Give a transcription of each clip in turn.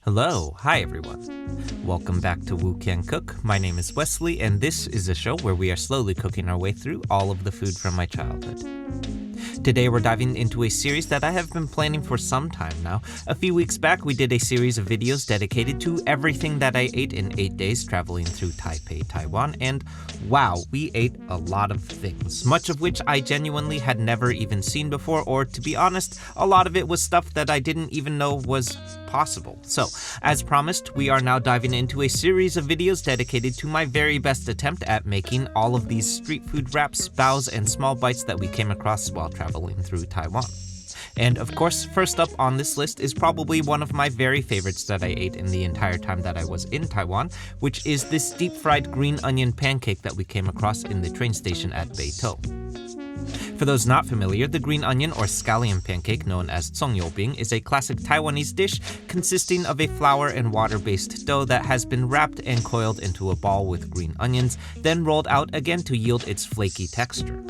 Hello, hi everyone. Welcome back to Woo Can Cook. My name is Wesley, and this is a show where we are slowly cooking our way through all of the food from my childhood. Today we're diving into a series that I have been planning for some time now. A few weeks back we did a series of videos dedicated to everything that I ate in 8 days traveling through Taipei, Taiwan, and wow, we ate a lot of things, much of which I genuinely had never even seen before, or to be honest, a lot of it was stuff that I didn't even know was possible. So, as promised, we are now diving into a series of videos dedicated to my very best attempt at making all of these street food wraps, baos, and small bites that we came across while traveling through Taiwan. And of course, first up on this list is probably one of my very favorites that I ate in the entire time that I was in Taiwan, which is this deep-fried green onion pancake that we came across in the train station at Beitou. For those not familiar, the green onion or scallion pancake known as cong is a classic Taiwanese dish consisting of a flour and water-based dough that has been wrapped and coiled into a ball with green onions, then rolled out again to yield its flaky texture.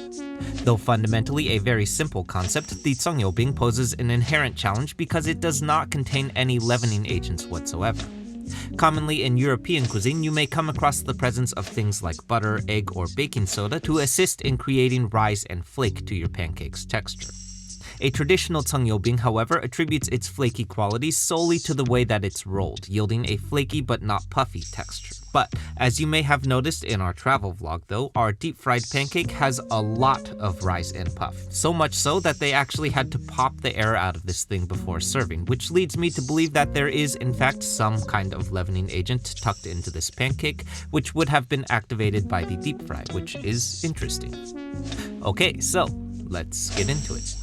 Though fundamentally a very simple concept, the cong poses an inherent challenge because it does not contain any leavening agents whatsoever. Commonly in European cuisine, you may come across the presence of things like butter, egg, or baking soda to assist in creating rise and flake to your pancake's texture. A traditional cong, however, attributes its flaky qualities solely to the way that it's rolled, yielding a flaky but not puffy texture. But, as you may have noticed in our travel vlog though, our deep-fried pancake has a lot of rise and puff. So much so that they actually had to pop the air out of this thing before serving, which leads me to believe that there is in fact some kind of leavening agent tucked into this pancake, which would have been activated by the deep fry, which is interesting. Okay, so let's get into it.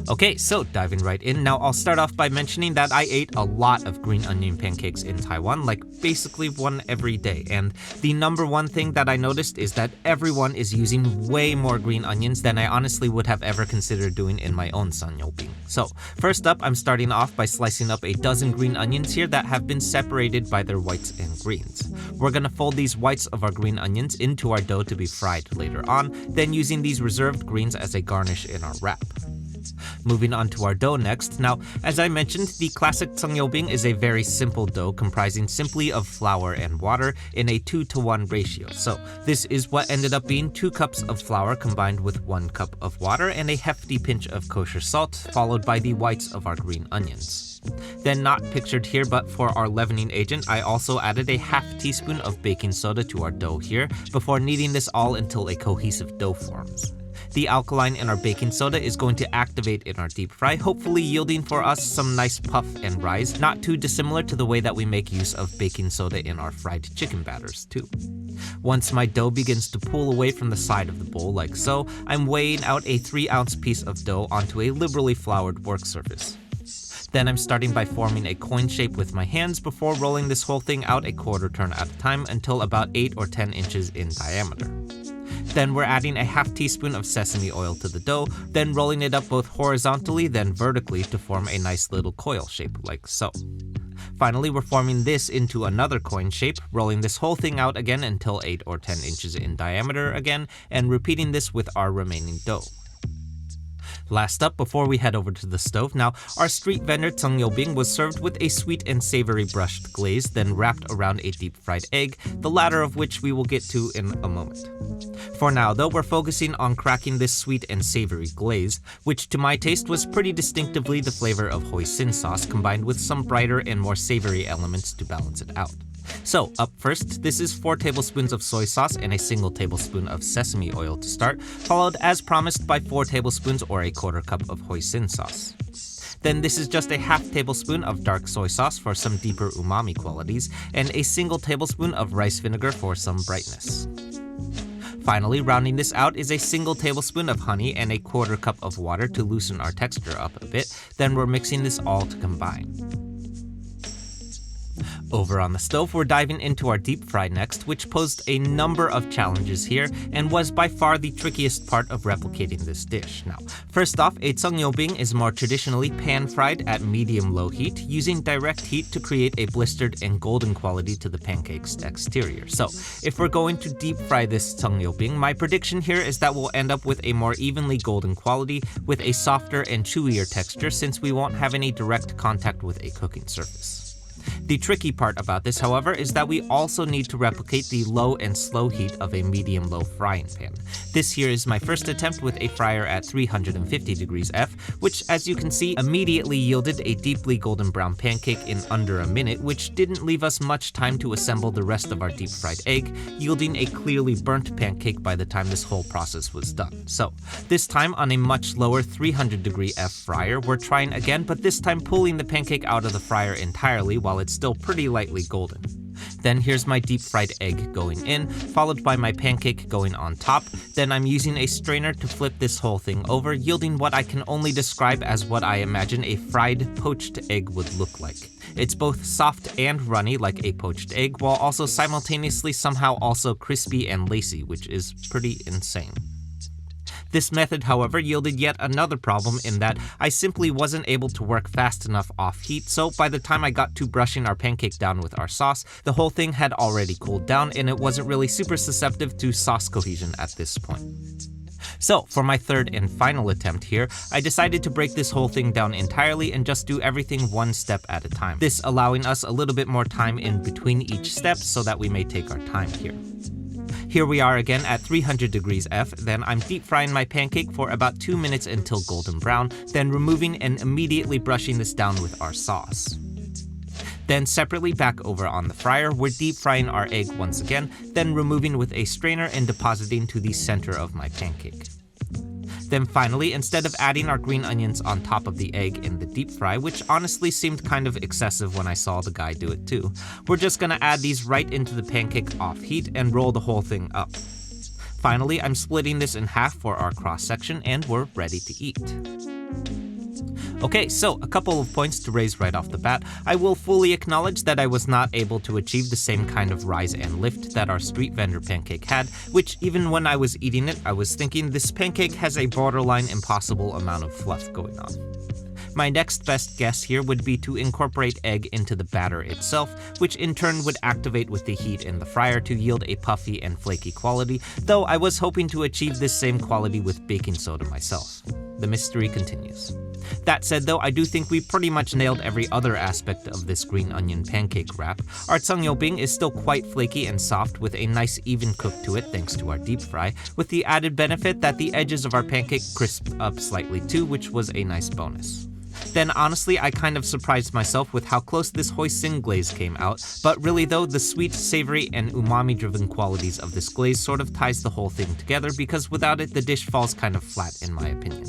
Okay, so diving right in. Now I'll start off by mentioning that I ate a lot of green onion pancakes in Taiwan, like basically one every day. And the number one thing that I noticed is that everyone is using way more green onions than I honestly would have ever considered doing in my own sannyobing. So first up, I'm starting off by slicing up a dozen green onions here that have been separated by their whites and greens. We're gonna fold these whites of our green onions into our dough to be fried later on, then using these reserved greens as a garnish in our wrap. Moving on to our dough next. Now, as I mentioned, the classic cong is a very simple dough comprising simply of flour and water in a 2-to-1 ratio. So this is what ended up being 2 cups of flour combined with 1 cup of water and a hefty pinch of kosher salt, followed by the whites of our green onions. Then, not pictured here, but for our leavening agent, I also added a half teaspoon of baking soda to our dough here before kneading this all until a cohesive dough forms. The alkaline in our baking soda is going to activate in our deep fry, hopefully yielding for us some nice puff and rise, not too dissimilar to the way that we make use of baking soda in our fried chicken batters too. Once my dough begins to pull away from the side of the bowl like so, I'm weighing out a 3-ounce piece of dough onto a liberally floured work surface. Then I'm starting by forming a coin shape with my hands before rolling this whole thing out a quarter turn at a time until about 8 or 10 inches in diameter. Then we're adding a half teaspoon of sesame oil to the dough, then rolling it up both horizontally then vertically to form a nice little coil shape like so. Finally, we're forming this into another coin shape, rolling this whole thing out again until 8 or 10 inches in diameter again, and repeating this with our remaining dough. Last up, before we head over to the stove, now our street vendor cong was served with a sweet and savory brushed glaze, then wrapped around a deep fried egg, the latter of which we will get to in a moment. For now though, we're focusing on cracking this sweet and savory glaze, which to my taste was pretty distinctively the flavor of hoisin sauce combined with some brighter and more savory elements to balance it out. So up first, this is 4 tablespoons of soy sauce and a single tablespoon of sesame oil to start, followed as promised by 4 tablespoons or a quarter cup of hoisin sauce. Then this is just a half tablespoon of dark soy sauce for some deeper umami qualities, and a single tablespoon of rice vinegar for some brightness. Finally, rounding this out is a single tablespoon of honey and a quarter cup of water to loosen our texture up a bit, then we're mixing this all to combine. Over on the stove, we're diving into our deep fry next, which posed a number of challenges here and was by far the trickiest part of replicating this dish. Now, first off, a cong is more traditionally pan-fried at medium-low heat, using direct heat to create a blistered and golden quality to the pancake's exterior. So, if we're going to deep fry this cong, my prediction here is that we'll end up with a more evenly golden quality with a softer and chewier texture since we won't have any direct contact with a cooking surface. The tricky part about this, however, is that we also need to replicate the low and slow heat of a medium-low frying pan. This here is my first attempt with a fryer at 350 degrees F, which, as you can see, immediately yielded a deeply golden brown pancake in under a minute, which didn't leave us much time to assemble the rest of our deep-fried egg, yielding a clearly burnt pancake by the time this whole process was done. So, this time on a much lower 300 degree F fryer, we're trying again, but this time pulling the pancake out of the fryer entirely while it's still pretty lightly golden. Then here's my deep fried egg going in, followed by my pancake going on top. Then I'm using a strainer to flip this whole thing over, yielding what I can only describe as what I imagine a fried poached egg would look like. It's both soft and runny like a poached egg, while also simultaneously somehow also crispy and lacy, which is pretty insane. This method, however, yielded yet another problem in that I simply wasn't able to work fast enough off heat, so by the time I got to brushing our pancake down with our sauce, the whole thing had already cooled down and it wasn't really super susceptible to sauce cohesion at this point. So, for my third and final attempt here, I decided to break this whole thing down entirely and just do everything one step at a time. This allowing us a little bit more time in between each step so that we may take our time here. Here we are again at 300 degrees F, then I'm deep frying my pancake for about 2 minutes until golden brown, then removing and immediately brushing this down with our sauce. Then separately back over on the fryer, we're deep frying our egg once again, then removing with a strainer and depositing to the center of my pancake. Then finally, instead of adding our green onions on top of the egg in the deep fry, which honestly seemed kind of excessive when I saw the guy do it too, we're just gonna add these right into the pancake off heat and roll the whole thing up. Finally, I'm splitting this in half for our cross section and we're ready to eat. Okay, so a couple of points to raise right off the bat. I will fully acknowledge that I was not able to achieve the same kind of rise and lift that our street vendor pancake had, which even when I was eating it, I was thinking this pancake has a borderline impossible amount of fluff going on. My next best guess here would be to incorporate egg into the batter itself, which in turn would activate with the heat in the fryer to yield a puffy and flaky quality, though I was hoping to achieve this same quality with baking soda myself. The mystery continues. That said though, I do think we pretty much nailed every other aspect of this green onion pancake wrap. Our cong is still quite flaky and soft with a nice even cook to it thanks to our deep fry, with the added benefit that the edges of our pancake crisped up slightly too, which was a nice bonus. Then honestly, I kind of surprised myself with how close this hoisin glaze came out, but really though, the sweet, savory, and umami-driven qualities of this glaze sort of ties the whole thing together because without it, the dish falls kind of flat in my opinion.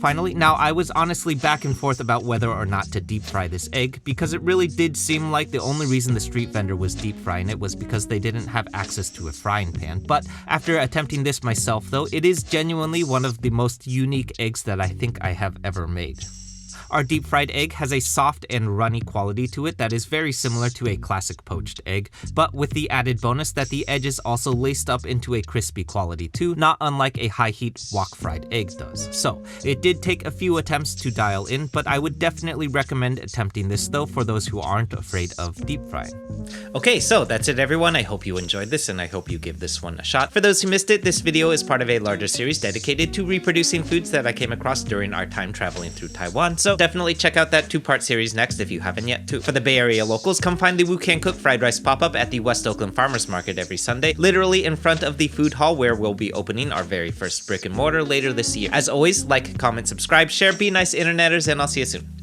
Finally, now I was honestly back and forth about whether or not to deep fry this egg because it really did seem like the only reason the street vendor was deep frying it was because they didn't have access to a frying pan, but after attempting this myself though, it is genuinely one of the most unique eggs that I think I have ever made. Our deep fried egg has a soft and runny quality to it that is very similar to a classic poached egg, but with the added bonus that the edge is also laced up into a crispy quality too, not unlike a high heat wok fried egg does. So, it did take a few attempts to dial in, but I would definitely recommend attempting this though for those who aren't afraid of deep frying. Okay, so that's it everyone. I hope you enjoyed this and I hope you give this one a shot. For those who missed it, this video is part of a larger series dedicated to reproducing foods that I came across during our time traveling through Taiwan, so definitely check out that 2-part series next if you haven't yet too. For the Bay Area locals, come find the Wu Can Cook fried rice pop-up at the West Oakland Farmers Market every Sunday, literally in front of the food hall where we'll be opening our very first brick and mortar later this year. As always, like, comment, subscribe, share, be nice interneters, and I'll see you soon.